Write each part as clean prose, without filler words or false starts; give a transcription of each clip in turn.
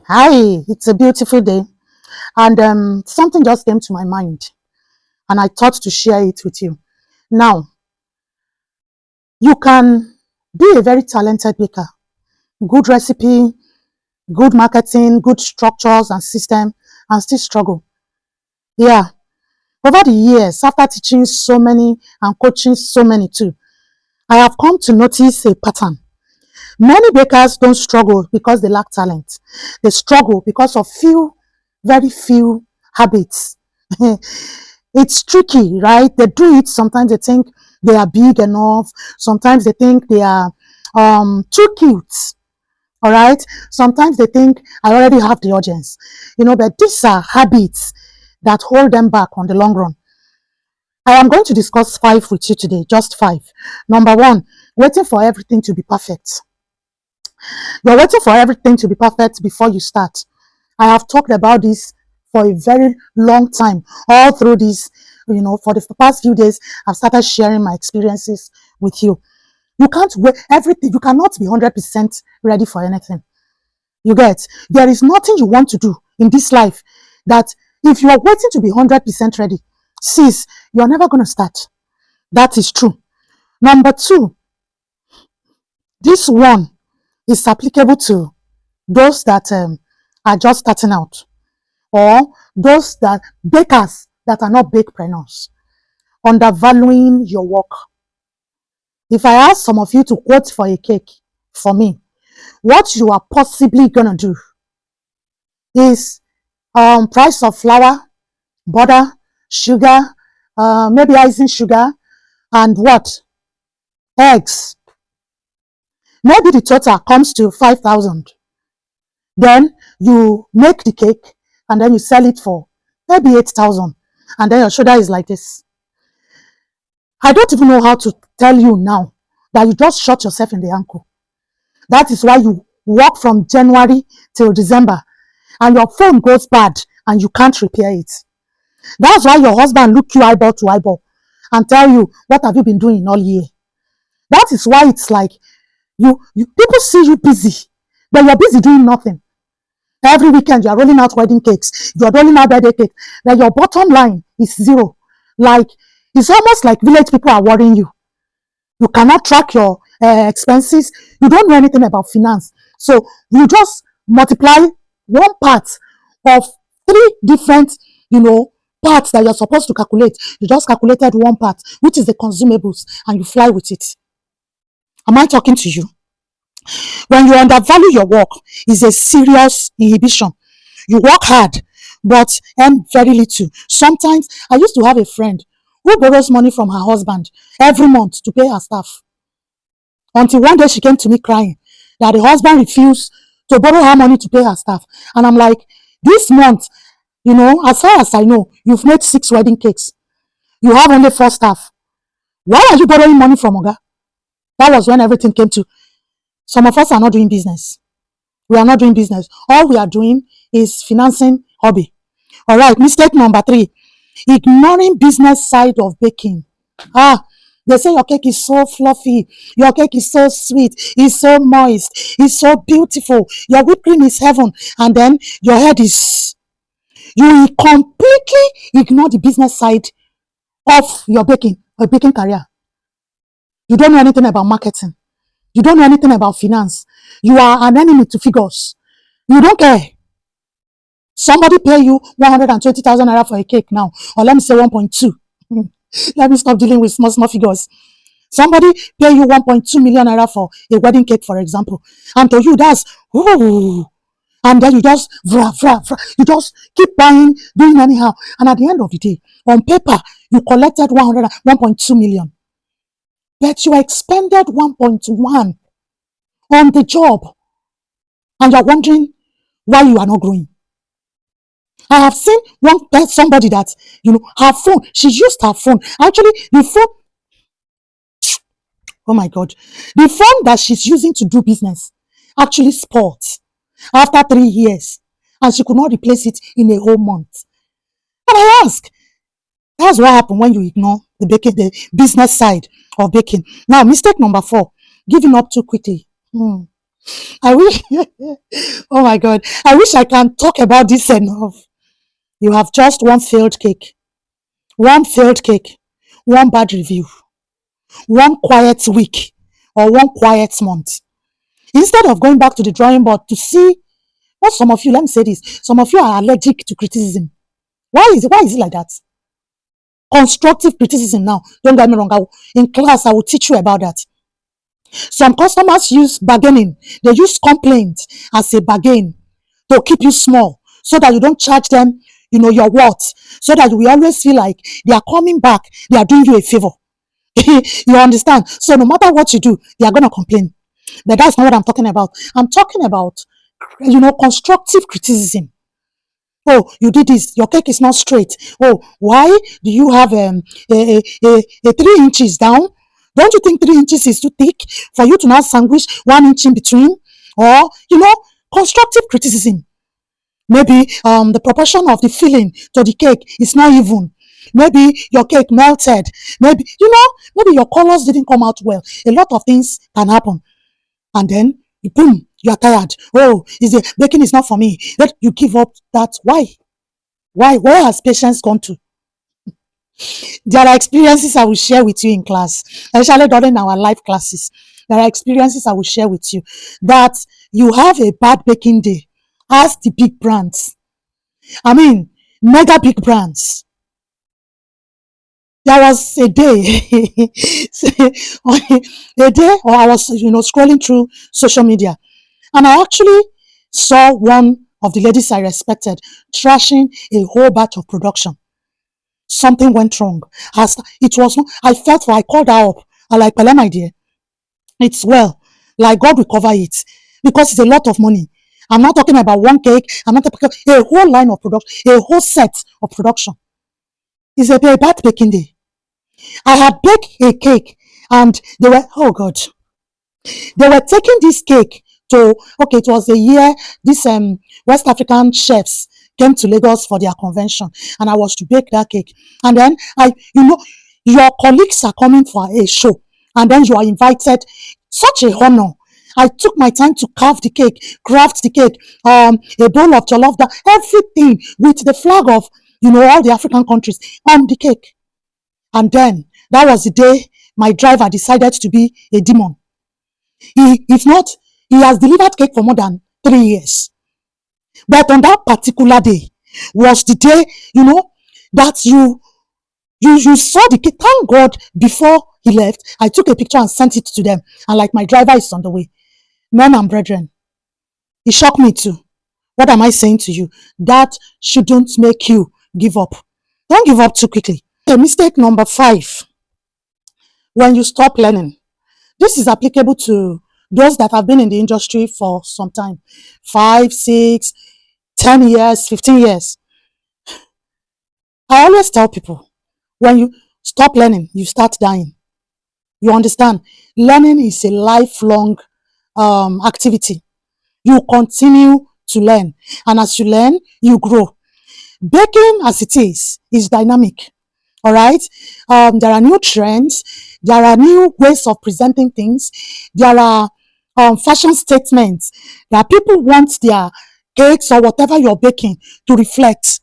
Hi, it's a beautiful day, and something just came to my mind, and I thought to share it with you. Now, you can be a very talented baker, good recipe, good marketing, good structures and system, and still struggle. Yeah, over the years, after teaching so many and coaching so many too, I have come to notice a pattern. Many bakers don't struggle because they lack talent. They struggle because of very few habits. It's tricky, right? They do it. Sometimes they think they are big enough. Sometimes they think they are too cute. All right. Sometimes they think I already have the audience. But these are habits that hold them back on the long run. I am going to discuss five with you today, just five. Number one, waiting for everything to be perfect. You're waiting for everything to be perfect before you start. I have talked about this for a very long time. All through this, for the past few days, I've started sharing my experiences with you. You can't wait everything. You cannot be 100% ready for anything. You get? There is nothing you want to do in this life that if you are waiting to be 100% ready, sis, you're never going to start. That is true. Number two, this one is applicable to those that are just starting out, or those that bakers that are not bakepreneurs, undervaluing your work. If I ask some of you to quote for a cake for me, what you are possibly gonna do is price of flour, butter, sugar, maybe icing sugar, and what? Eggs. Maybe the total comes to 5,000. Then you make the cake and then you sell it for maybe 8,000. And then your shoulder is like this. I don't even know how to tell you now that you just shot yourself in the ankle. That is why you work from January till December and your phone goes bad and you can't repair it. That's why your husband look you eyeball to eyeball and tell you, what have you been doing all year? That is why it's like you people see you busy, but you're busy doing nothing. Every weekend you're rolling out wedding cakes, you're rolling out birthday cake, then your bottom line is zero. Like, it's almost like village people are worrying you. You cannot track your expenses. You don't know anything about finance. So you just multiply one part of three different, parts that you're supposed to calculate. You just calculated one part, which is the consumables, and you fly with it. Am I talking to you? When you undervalue your work, it's a serious inhibition. You work hard, but earn very little. Sometimes I used to have a friend who borrows money from her husband every month to pay her staff. Until one day she came to me crying that the husband refused to borrow her money to pay her staff. And I'm like, this month, as far as I know, you've made 6 wedding cakes. You have only 4 staff. Why are you borrowing money from Oga? That was when everything came to. Some of us are not doing business. We are not doing business. All we are doing is financing hobby. All right, mistake number 3, ignoring business side of baking. They say your cake is so fluffy, your cake is so sweet, it's so moist, it's so beautiful, your whipped cream is heaven, and then your head is, you completely ignore the business side of your baking career. You don't know anything about marketing. You don't know anything about finance. You are an enemy to figures. You don't care. Somebody pay you 120,000 naira for a cake now, or let me say 1.2. Let me stop dealing with small figures. Somebody pay you 1.2 million naira for a wedding cake, for example, and to you that's ooh, and then you just you just keep buying, doing anyhow, and at the end of the day, on paper, you collected 1.2 million, but you expended 1.1 on the job, and you're wondering why you are not growing. I have seen somebody that, her phone, she used her phone. Actually, the phone, oh my God, the phone that she's using to do business actually spoiled after 3 years, and she could not replace it in a whole month. And I ask, that's what happens when you ignore the business side of baking. Now, mistake number 4, giving up too quickly. I wish, oh my God, I wish I can talk about this enough. You have just one failed cake, one bad review, one quiet week, or one quiet month. Instead of going back to the drawing board to see what some of you, let me say this, some of you are allergic to criticism. Why is it like that? Constructive criticism now. Don't get me wrong. In class, I will teach you about that. Some customers use bargaining. They use complaint as a bargain to keep you small so that you don't charge them, your worth. So that you will always feel like they are coming back. They are doing you a favor. You understand? So no matter what you do, they are going to complain. But that's not what I'm talking about. I'm talking about, constructive criticism. Oh, you did this. Your cake is not straight. Oh, why do you have a 3 inches down? Don't you think 3 inches is too thick for you to now sandwich 1 inch in between? Or, constructive criticism. Maybe the proportion of the filling to the cake is not even. Maybe your cake melted. Maybe your colors didn't come out well. A lot of things can happen. And then, boom, you are tired. Oh, baking is not for me. Let you give up that. Why? Why? Where has patience gone to? There are experiences I will share with you in class, especially during our live classes. There are experiences I will share with you that you have a bad baking day. Ask the big brands. I mean, mega big brands. There was a day, or I was, scrolling through social media, and I actually saw one of the ladies I respected trashing a whole batch of production. Something went wrong. As it was, I felt for I called her up. I like, Pele, my dear, it's well. Like God will cover it because it's a lot of money. I'm not talking about one cake. I'm not talking a whole line of production, a whole set of production. It's a bad baking day. I had baked a cake and they were, oh God, they were taking this cake to, okay, it was a year, this West African chefs came to Lagos for their convention and I was to bake that cake. And then your colleagues are coming for a show and then you are invited. Such a honor. I took my time to carve the cake, craft the cake, a bowl of jollof, everything with the flag of, all the African countries on the cake. And then that was the day my driver decided to be a demon. If not, he has delivered cake for more than 3 years. But on that particular day was the day, that you saw the cake. Thank God before he left, I took a picture and sent it to them. And like my driver is on the way. Men and brethren, it shocked me too. What am I saying to you? That shouldn't make you give up. Don't give up too quickly. Okay, mistake number 5. When you stop learning. This is applicable to those that have been in the industry for some time, 5, 6, 10 years, 15 years. I always tell people, when you stop learning, you start dying. You understand? Learning is a lifelong activity. You continue to learn. And as you learn, you grow. Baking, as it is dynamic. All right. There are new trends. There are new ways of presenting things. There are fashion statements that people want their cakes or whatever you're baking to reflect.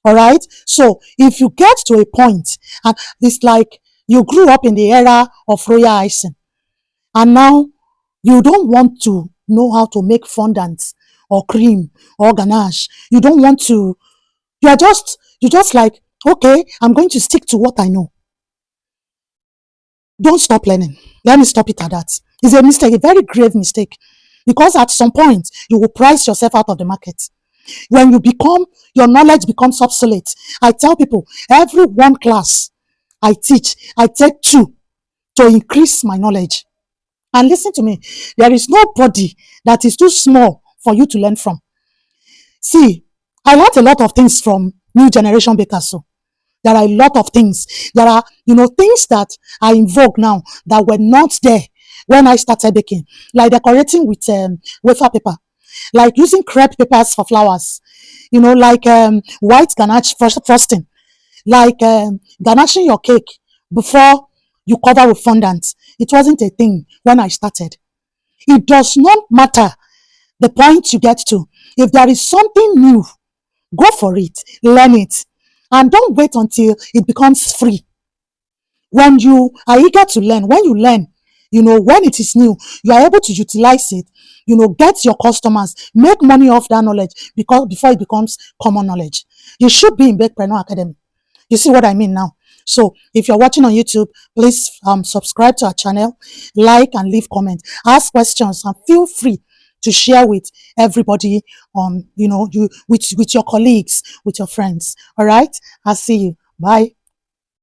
All right. So if you get to a point, and it's like you grew up in the era of royal icing, and now you don't want to know how to make fondant or cream or ganache. You don't want to. You're just like, okay, I'm going to stick to what I know. Don't stop learning. Let me stop it at that. It's a mistake, a very grave mistake. Because at some point, you will price yourself out of the market. When your knowledge becomes obsolete. I tell people, every one class I teach, I take 2 to increase my knowledge. And listen to me, there is nobody that is too small for you to learn from. See, I learned a lot of things from new generation bakers. So there are a lot of things. There are, things that are in vogue now that were not there when I started baking, like decorating with wafer paper, like using crepe papers for flowers, like white ganache frosting, like ganaching your cake before you cover with fondant. It wasn't a thing when I started. It does not matter the point you get to. If there is something new, go for it, learn it, and don't wait until it becomes free. When you are eager to learn, when you learn, when it is new, you are able to utilize it, get your customers, make money off that knowledge because before it becomes common knowledge. It should be in Bakepreneur Academy. You see what I mean now? So if you're watching on YouTube, please subscribe to our channel, like and leave comments, ask questions, and feel free to share with everybody with your colleagues, with your friends. All right. I'll see you. Bye.